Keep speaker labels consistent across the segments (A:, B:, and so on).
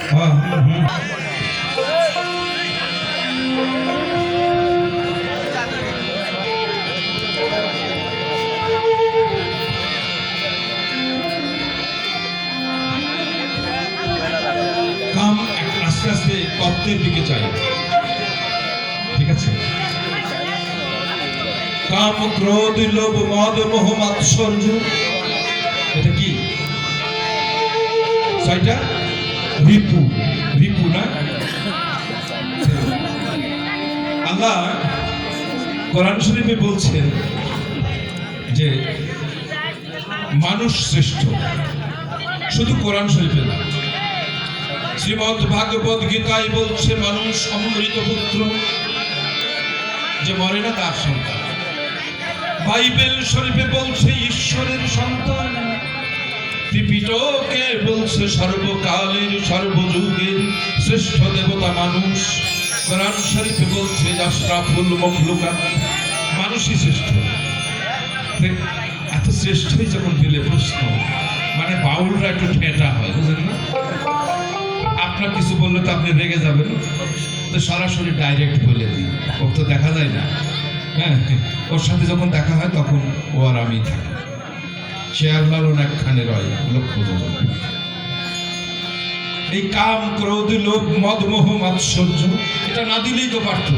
A: কাম আস্তে আস্তে তত্ত্বের দিকে চাই, ঠিক আছে? কাম ক্রোধ লোভ মদ মোহ মাৎসর্য, এটা কি? ছয়টা রিপু, রিপু না? আল্লাহ কোরআন শরীফে বলছেন যে মানুষ শ্রেষ্ঠ, শুধু কোরআন শরীফে না, শ্রীমদ্ ভাগবত গীতায় বলছে মানুষ অমৃত পুত্র, যে মরে না তার সন্তান। বাইবেল শরীফে বলছে ঈশ্বরের সন্তান। ত্রিপিটকে বলছে সর্বকালের সর্বযুগের শ্রেষ্ঠ দেবতা মানুষ। কোরআন শরীফে বলছে আশরাফুল মাখলুকাত, মানুষই শ্রেষ্ঠ। এত শ্রেষ্ঠই যখন দিলে প্রশ্ন, মানে বাউলরা একটু ঠেটা হয়, বুঝলেন না? আপনার কিছু বললে তো আপনি রেগে যাবেন, তো সরাসরি ডাইরেক্ট বলে দিই, ওর তো দেখা যায় না। হ্যাঁ, ওর সাথে যখন দেখা হয় তখন ও আর আমি থাকি, সে আল্লাহর একখানে রয় লক্ষ যোজন। এই কাম ক্রোধ লোভ মদ মোহ মাৎসর্য, এটা না দিলেই তো পারত।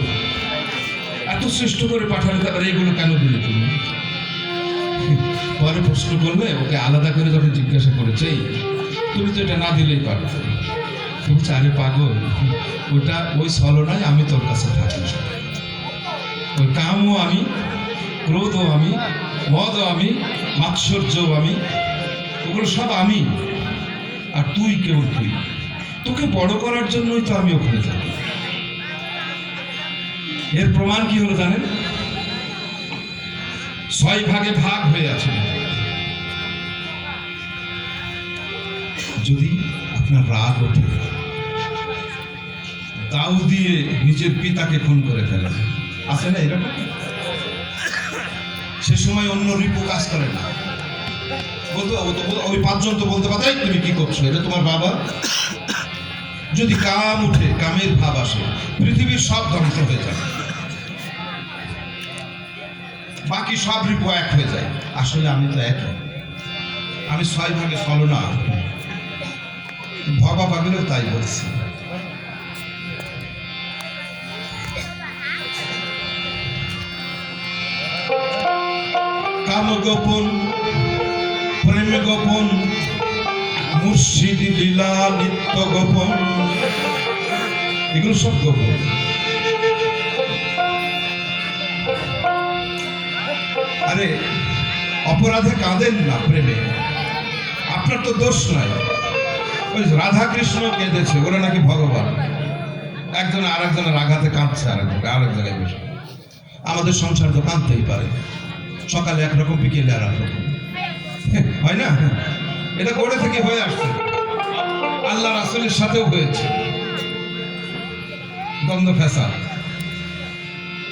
A: এত শ্রেষ্ঠ করে পাঠালে তারপরে এগুলো কেন দিলে তুমি? পরে প্রশ্ন করলে ওকে আলাদা করে যখন জিজ্ঞাসা করেছে, তুমি তো এটা না দিলেই পারত। বলছে আরে পাগল, ওটা ওই ছলনায় আমি তোর কাছে থাকি। ওই কামও আমি, ক্রোধও আমি, মদও আমি, মাৎসর্যও আমি, ওগুলো সব আমি। আর তুই কেবল তুই, তোকে বড় করার জন্যই তো আমি ওখানে যাই। এর প্রমাণ কি হলো জানেন? 6 ভাগে ভাগ হয়ে আছে। যদি আপনার রাগ ওঠে, দাউ দিয়ে নিজের পিতাকে খুন করে ফেলেন, আছে না এরকম? সে সময় অন্য রিপু কাজ করে না, বলতো ওই 5 জন তো বলতে পারে তুমি কি করছো, এটা তোমার বাবা। যদি কাম উঠে, কামের ভাব আসে, পৃথিবীর সব ধ্বংস হয়ে যায়, বাকি সব রিপু এক হয়ে যায়। আসলে আমি তো এক, আমি 6 ভাগে ছলনা। ভবা পাগলেও তাই বলছি। কাম গোপন, প্রেম গোপন, মুর্শিদ লীলা নিত্য গোপন, এগুলো সব গোপন। আরে অপরাধে কাঁদেন না, প্রেমে আপনার তো দোষ নাই। ওই রাধা কৃষ্ণ কেঁদেছে, ওরা নাকি ভগবান। একজন আর একজনের আঘাতে কাঁদছে, আরেক জায়গায় বসে। আমাদের সংসার তো কাঁদতেই পারে, সকালে একরকম, বিকেলে আর একরকম, হয় না? এটা গড়ে থেকে হয়ে আসছে, আল্লাহ রাসূলের সাথেও হয়েছে দ্বন্দ্ব ফ্যাসাদ।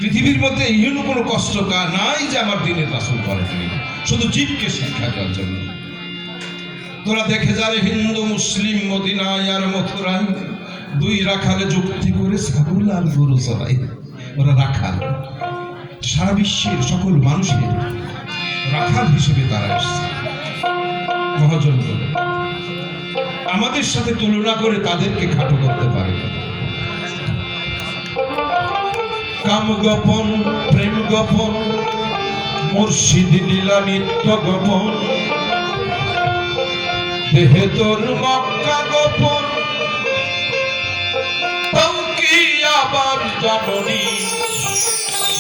A: পৃথিবীর মধ্যে ইহন কোনো কষ্ট নাই যে আমার দিনের রাসূল করেননি, শুধু জীবকে শিক্ষা দেওয়ার জন্য। তোরা দেখে যারে হিন্দু মুসলিম মদিনায় আর মথুরায় 2 রাখালে যুক্তি করে ছাগল আর গরু চড়াই। ওরা রাখাল, সারা বিশ্বের সকল মানুষের রাখাল হিসেবে তারা এসছে। মহাজন আমাদের সাথে তুলনা করে তাদেরকে খাটো করতে পারে না। কাম গোপন, প্রেম গোপন, মুর্শিদ লীলা নিত্য গোপন, দেহে তোর মক্কা গোপন, কি আবার জানি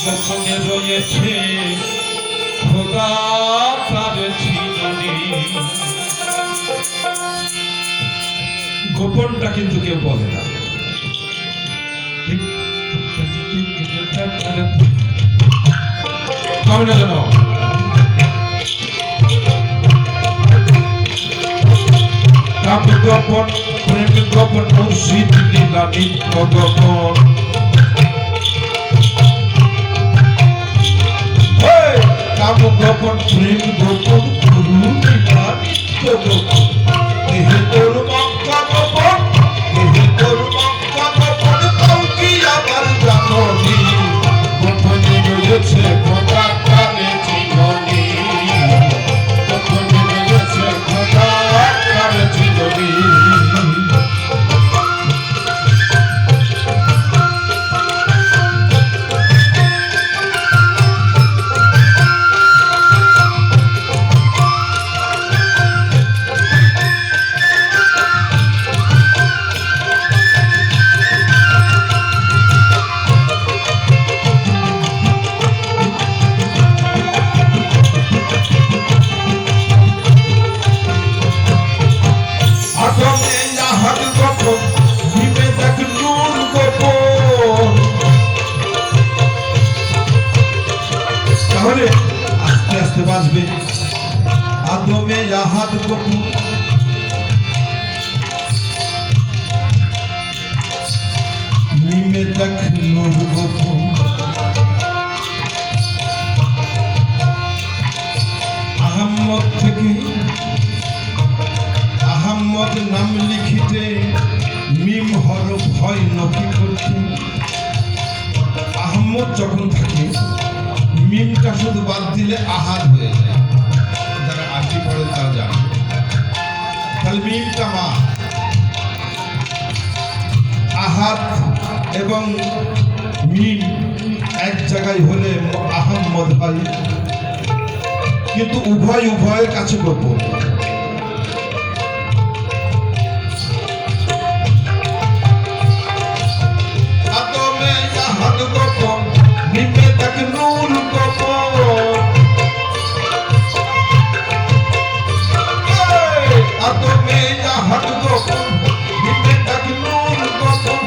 A: গোপনে রয়েছে খোদা তার চিনি। গোপনটা কিন্তু কেউ বলে না। আমি না জানো কাম গোপন, প্রেম গোপন, মুর্শিদ লীলা নিত্য গোপন, কাম গোপন, প্রেম গোপন, গুরু লীলা নিত্য গোপন, দেহে তোর মক্কা গোপন, দেহে আহাদ গোপন মিমে দেখ নূর গোপন আহম্মদ থেকে আহম্মদ নাম লিখিতে মিম হরফ হয় নকি করতে। আহম্মদ যখন থাকে মিমটা শুধু বাদ দিলে আহাদ হয়ে যায়, যারা আরবি পড়ে তারা জানে। তাহলে মিমটা মা, আহাদ এবং মিম এক জায়গায় হলে আহম্মদ হয়, কিন্তু উভয়ের কাছে গোপন। আদমে আহাদ গোপন মিমে দেখ নূর গোপন আদমে আহাদ গোপন মিমে দেখ নূর গোপন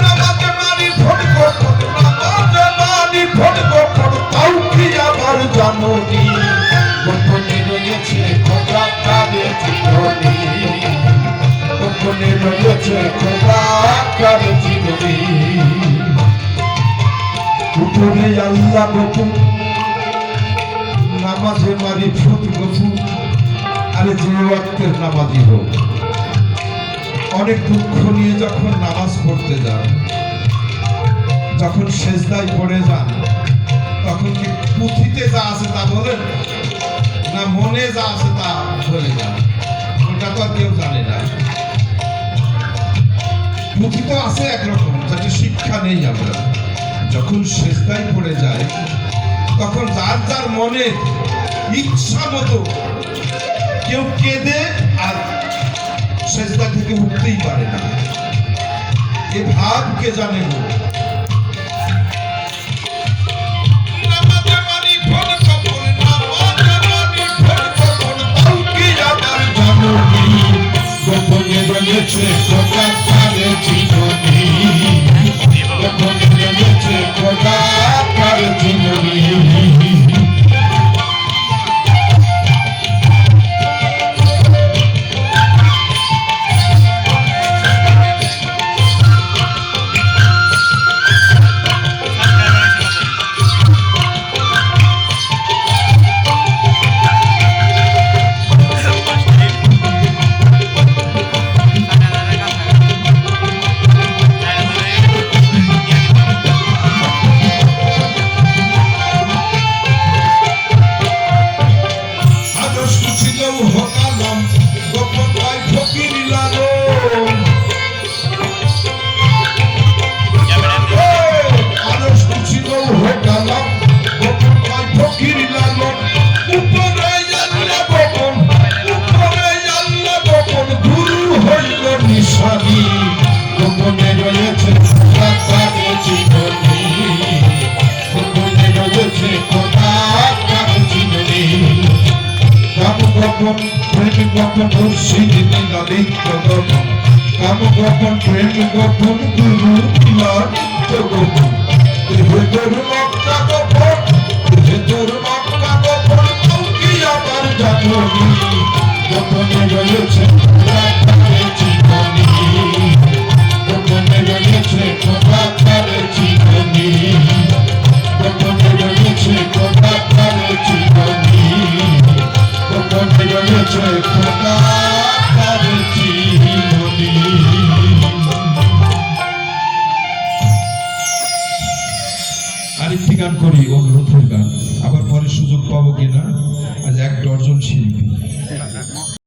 A: নামাজে মানি ভোট গোপন নামাজে মানি ভোট গোপন তাও কি আবার জানোনি গোপনে রয়েছে খোদা কারে জীবনী গোপনে রয়েছে খোদা কারে জীবনী উপরে আল্লাহ গোপন নামাজে মারি ফুট গোপন। আরে যে ওয়াক্তের নামাজি হোক অনেক দুঃখ নিয়ে যখন নামাজ পড়তে যান, যখন সেজদায় পড়ে যান, তখন কি পুঁথিতে যা আছে তা বলেন না মনে যা আছে তা বলে যান? ওটা তো আর কেউ জানে না। পুঁথি তো আছে একরকম, যাতে শিক্ষা নেই। আমরা যখন সেজদায় পড়ে যায় তখন যার যার মনে ইচ্ছা মতো কেউ কেঁদে আর সেজদা থেকে উঠতেই পারে না। এ ভাব কে জানে গো? গোপনে রয়েছে খোদা কারে জীবনী গোপনে রয়েছে খোদা কারে জীবনী। গোপনে রয়েছে খোদা কারে জীবনী গোপনে রয়েছে খোদা কারে জীবনী। কাম গোপন প্রেম গোপন মুর্শিদ নিলালিত গোপন কাম গোপন প্রেম গোপন গুরু নিলালিত গোপন ভেতর মক্কা গোপন ভেতর মক্কা গোপন তাও কি আবার জানোনি গোপনে রয়েছে খোদা কারে জীবনী গোপনে রয়েছে খোদা কারে জীবনী গোপনে রয়েছে খোদা কারে জীবনী গোপনে রয়েছে খোদা কারে জীবনী। আরেকটি গান করি, অনুরোধের গান, আবার পরে সুযোগ পাবো কিনা। আজ 1 ডজন শিল্পী।